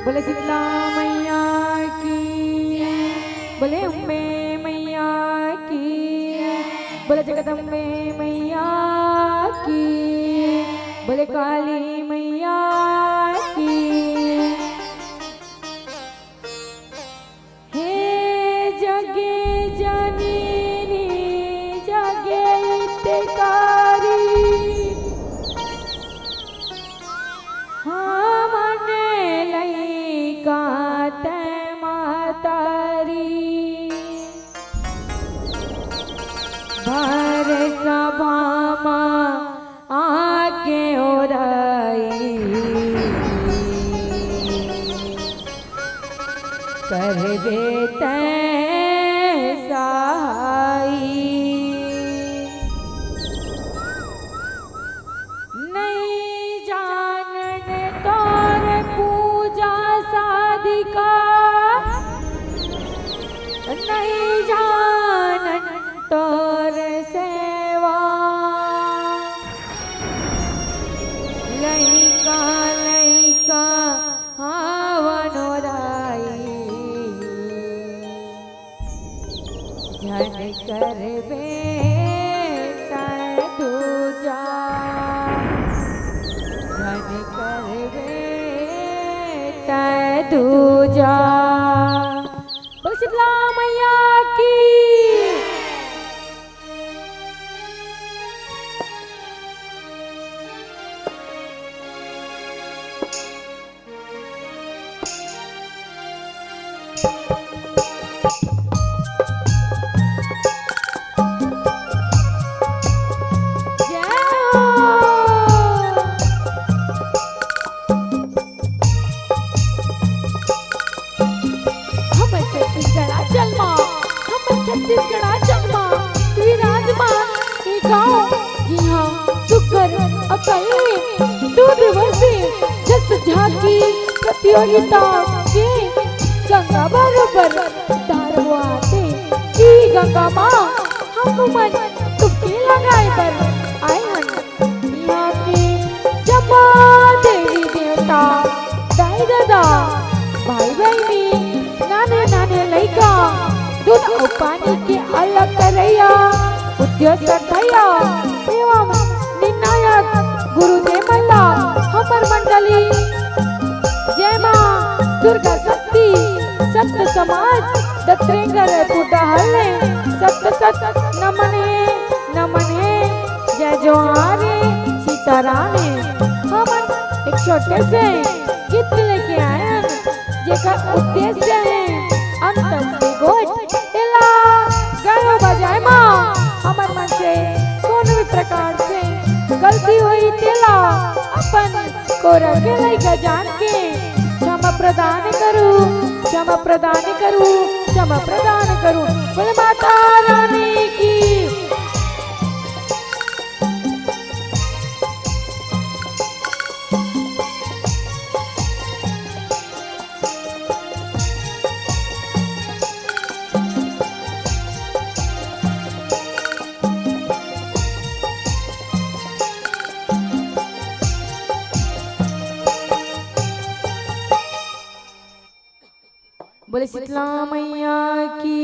बोले शीतला मैया की, बोले अम्बे मैया की, बोले जगदम्बे मैया की, बोले काली मैया की। हे जगे जननी जगे हितकारी, भर सभा आके ओराई कर देते सहाई। नहीं जानने तोर पूजा साधिका, नहीं जानन तोर सेवा, लइका लइका आवनोराई जन करबे दूजा, जन करबे दूजा। बोल शीतला मैया की। छत्तीसगढ़ जन्मा विराजमान ये गाँव, जी हाँ सुकर अकले दूध वर्षे जस झांकी प्रतियोगिता के गंगा बरोबर धारवाते की गंगा माँ हम मन तुमके लगाए बर आए हन। यहाँ के जमा देवी देवता दाई दादा भाई बहनी नाने नाने लइका दूध और पानी के अलग करैया उद्योग करथैया एवं निर्णायक गुरुदेव मल्ला हमर मंडली जय मां दुर्गा शक्ति सप्त समाज दत्रेंगर पुटहल्ले सप्त सत नमने नमने जय जोहारे सीतारामे। हमन एक छोटे से गीत लेके आए हैं जेकर उद्देश्य है अंत गोट एला गायो बजाए माँ हमर मन से कोनो भी प्रकार से गलती हुई तेला अपन को रखे लइका जान के क्षमा प्रदान करूं, क्षमा प्रदान करूं, क्षमा प्रदान करूं। बोले माता रानी की। बोले शीतला मैया की।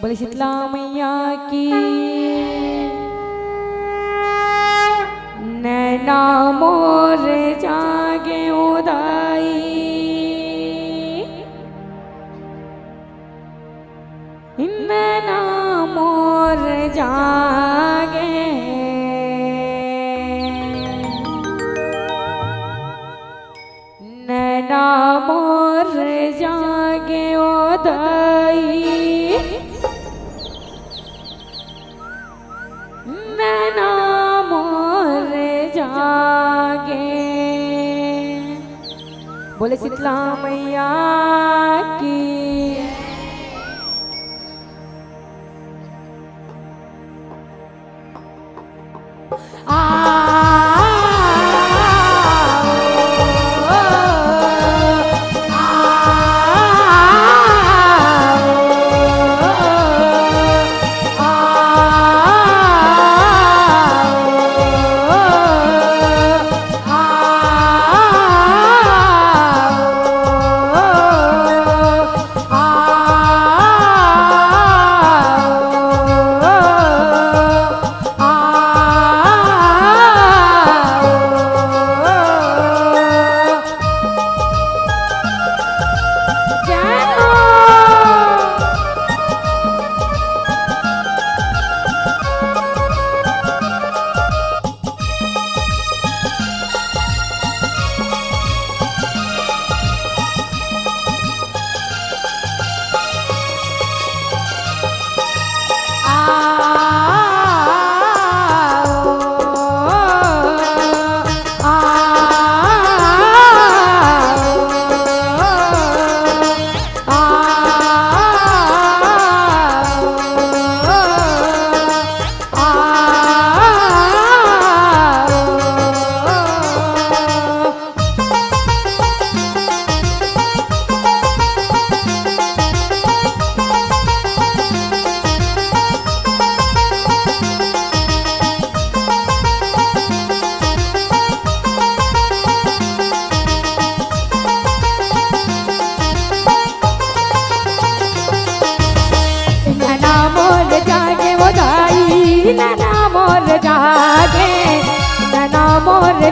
बोले शीतला मैया की नैना मोर जागे उदाई नैना मोर जागे नैना मोर जागे उदाई नैना मोर जागे। बोले शीतला मैया की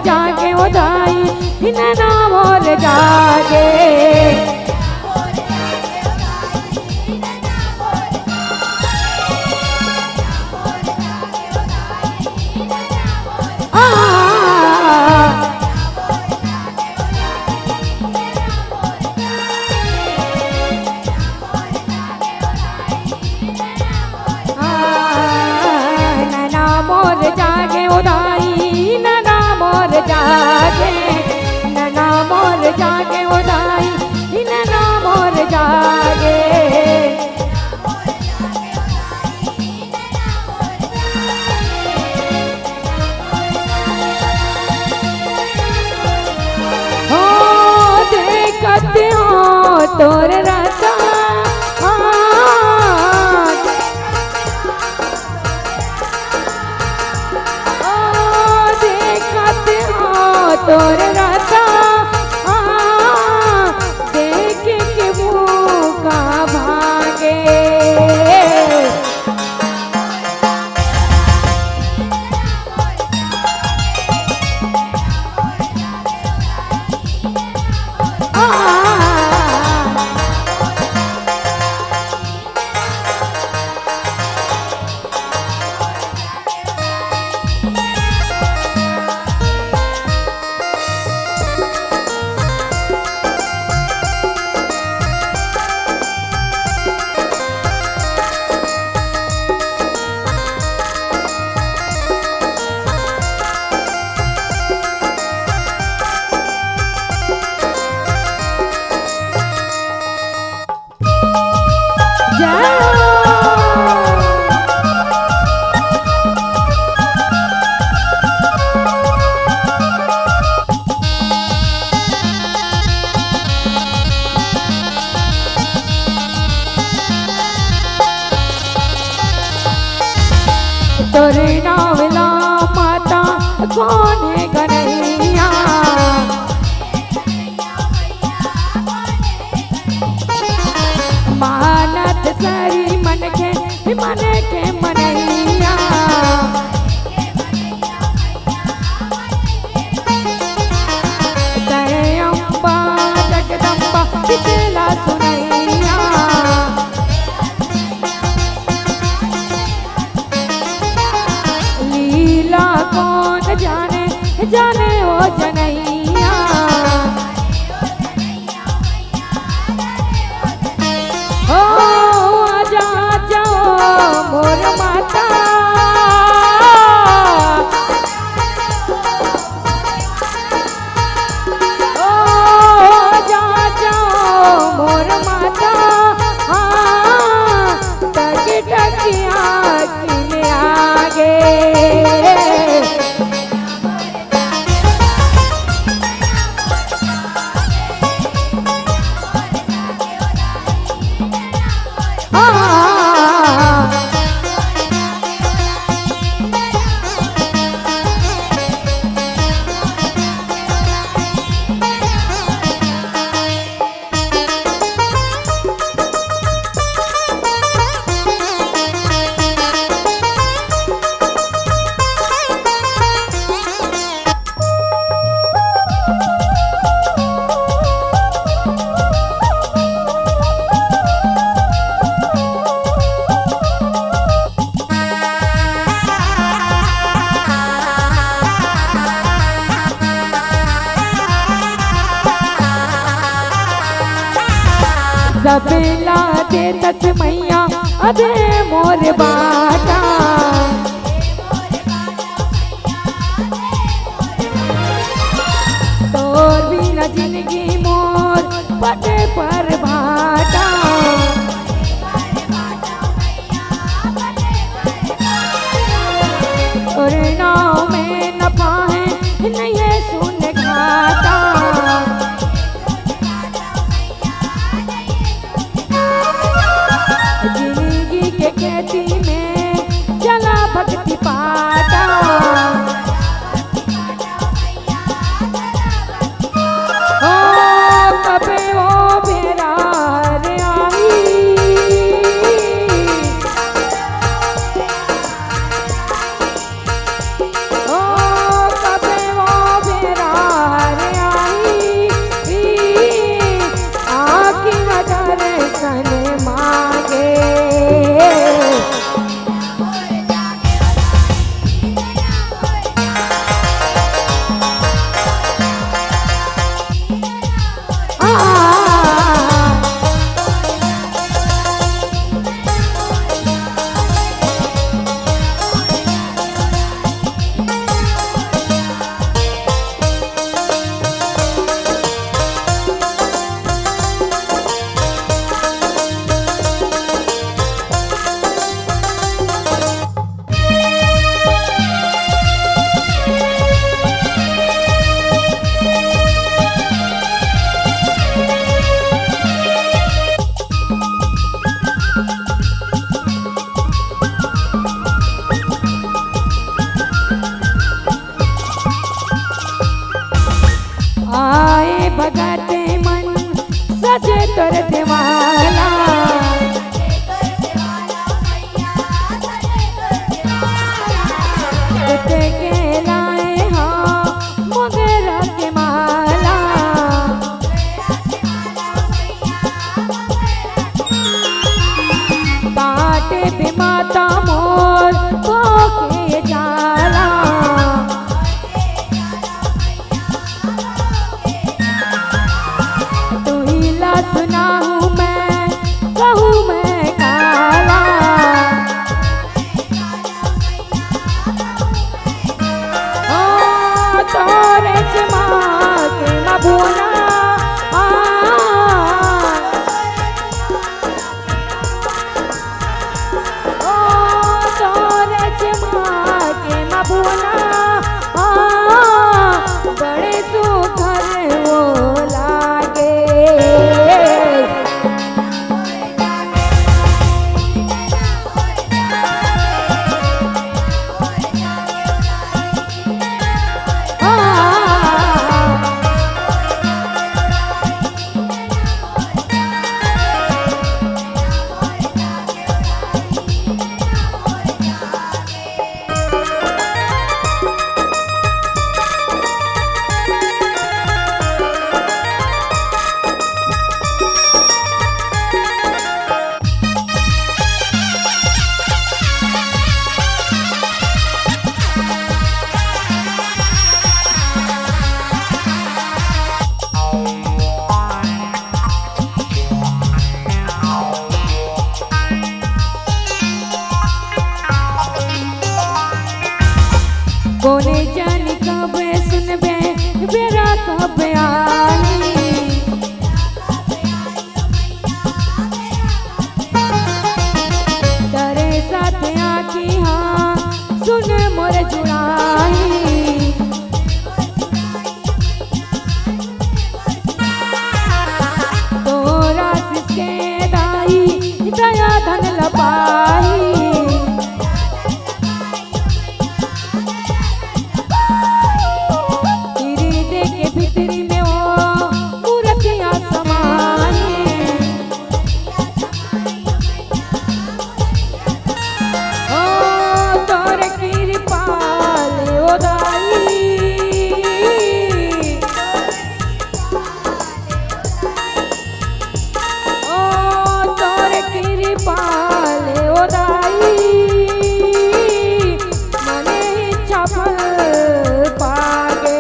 जागे उदाई नैना मोर जागे नैना मोर जागे उदाई नैना मोर जागे नैना मोर जागे उदाई नैना मोर जागे हो देखते हो तोर राजा तोर राजा देख के भूखा भागे तोरे नावला माता कौन है गनैया मानत सरी मन के मनैया तय अम्बा जगदम्बा पिछला सुनैया लीला कौन जाने जाने ओ जनैया ओ आजा जाओ मोर माता ओ आजा जाओ मोर माता टक टकिया किने आगे सबेला दे दस मैया अदे मोर बाटा तोर बिना जिंदगी मोर पटे पर भाटा और नाव में न पाए नहीं सुन घाटा जिंदगी के खेती में चला भक्ति पाटा ओ कबे ओ बेरार आई ओ कबे ओ लागे। आए भगत मन सजे तोर देवाला, के लाए हाँ मोगरा के माला। बाटे पे माता मोर के जाला, सुना हूँ मैं कहूँ मैं काला। ओ तोरे चमक न बुना, ओ तोरे चमक न बुना, बड़े सुखर वो लागे। कोने जानी कब सुनबे बेरा कब आई, तेरे साथ आकी हाँ सुन मोर जुड़ाई। तोरा सिसके दाई दया धन लपाई, भीतरी में वो मूर्तियाँ समाई। ओ तोर कृपा ले ओ दाई, ओ तोर कृपा ले ओ दाई, मने इच्छा फल पागे।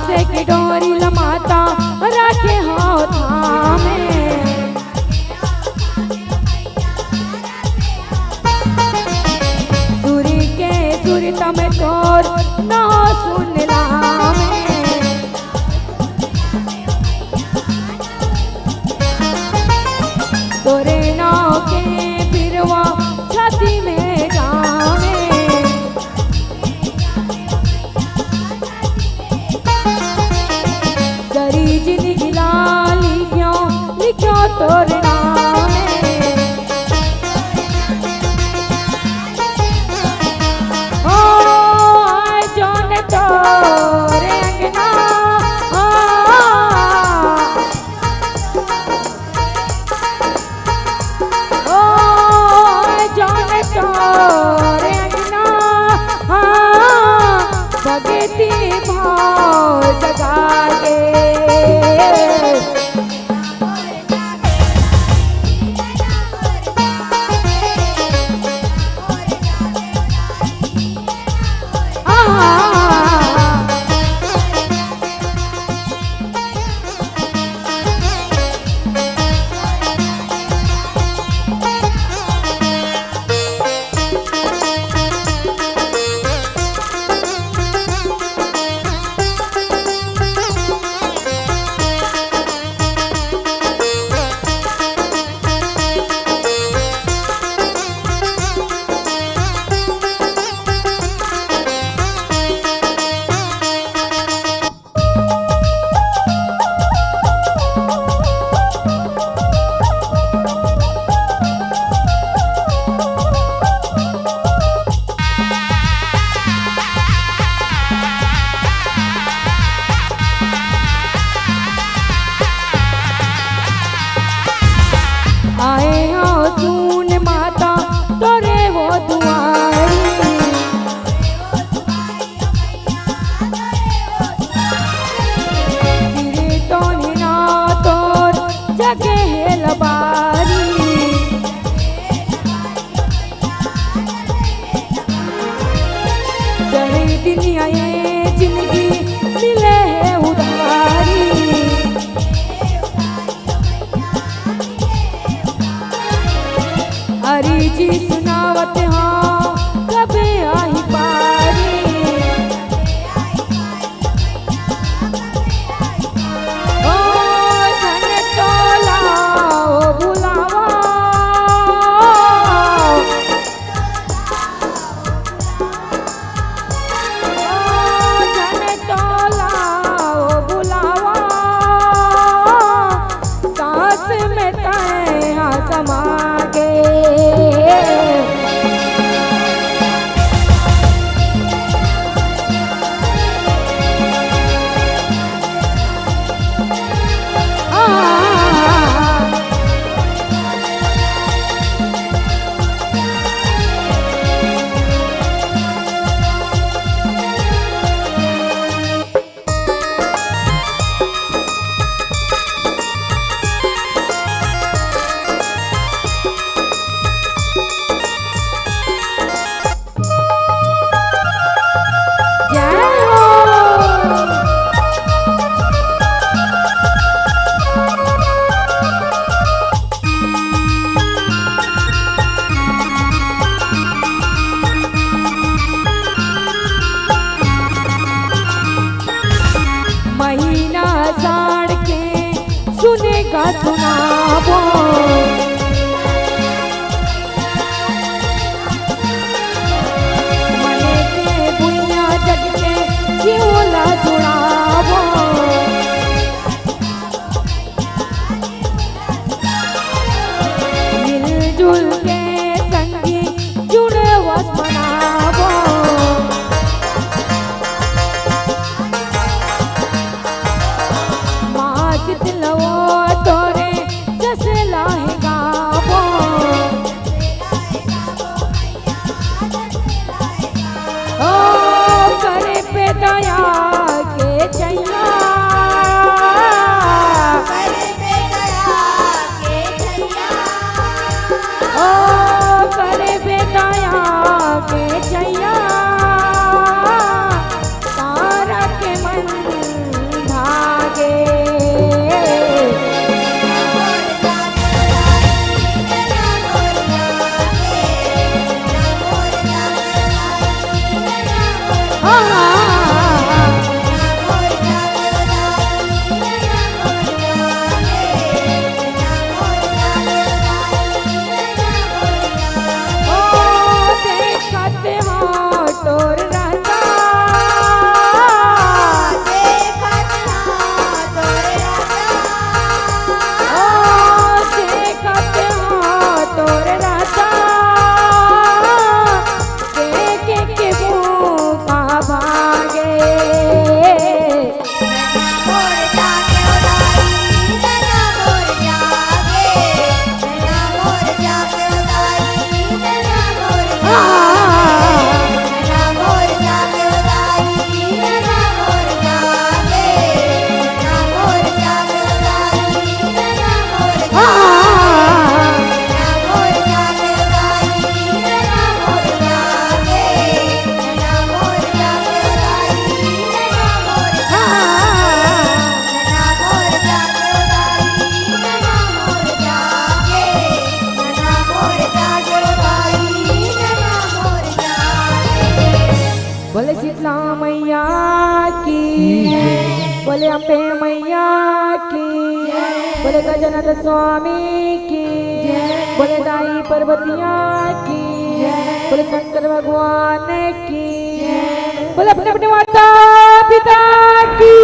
से की डोरी लमाता रखे हाथ में, सूरी के सूरी तम तो मोर ना सुनला में तोरे नाव के बिरवा छाती में जावे करी जिंदगी लाली क्यों लिखो तोरे नाम ओ आए जौन तोरे अंगना ओ आए जौन तोरे अंगना भगती भाव जगा गे आए हो सुन माता तोरे वो दुआरी तेरे तो ना तोर जगे लबारी चढ़े दुनिया ये जिंदगी मिले है उधारी हरी जी सुनावत हाँ कभी आई पारी ओ धन टोला ओ बुलावा ओ धन टोला ओ बुलावा सांस में तय हाँ समा गे महीना साड़ के सुनेगा सुनावो मने के बुनिया जग के क्यों ला जुड़ावो मिलजुल के संगी जुड़े वस मनावो दिलवो तोरे जैसे बोले शीतला मैया की, बोले अम्बे मैया की, बोले गजनाथ स्वामी की, बोले दाई पर्वतिया की, बोले शंकर भगवान की, बोले अपने अपने माता पिता की।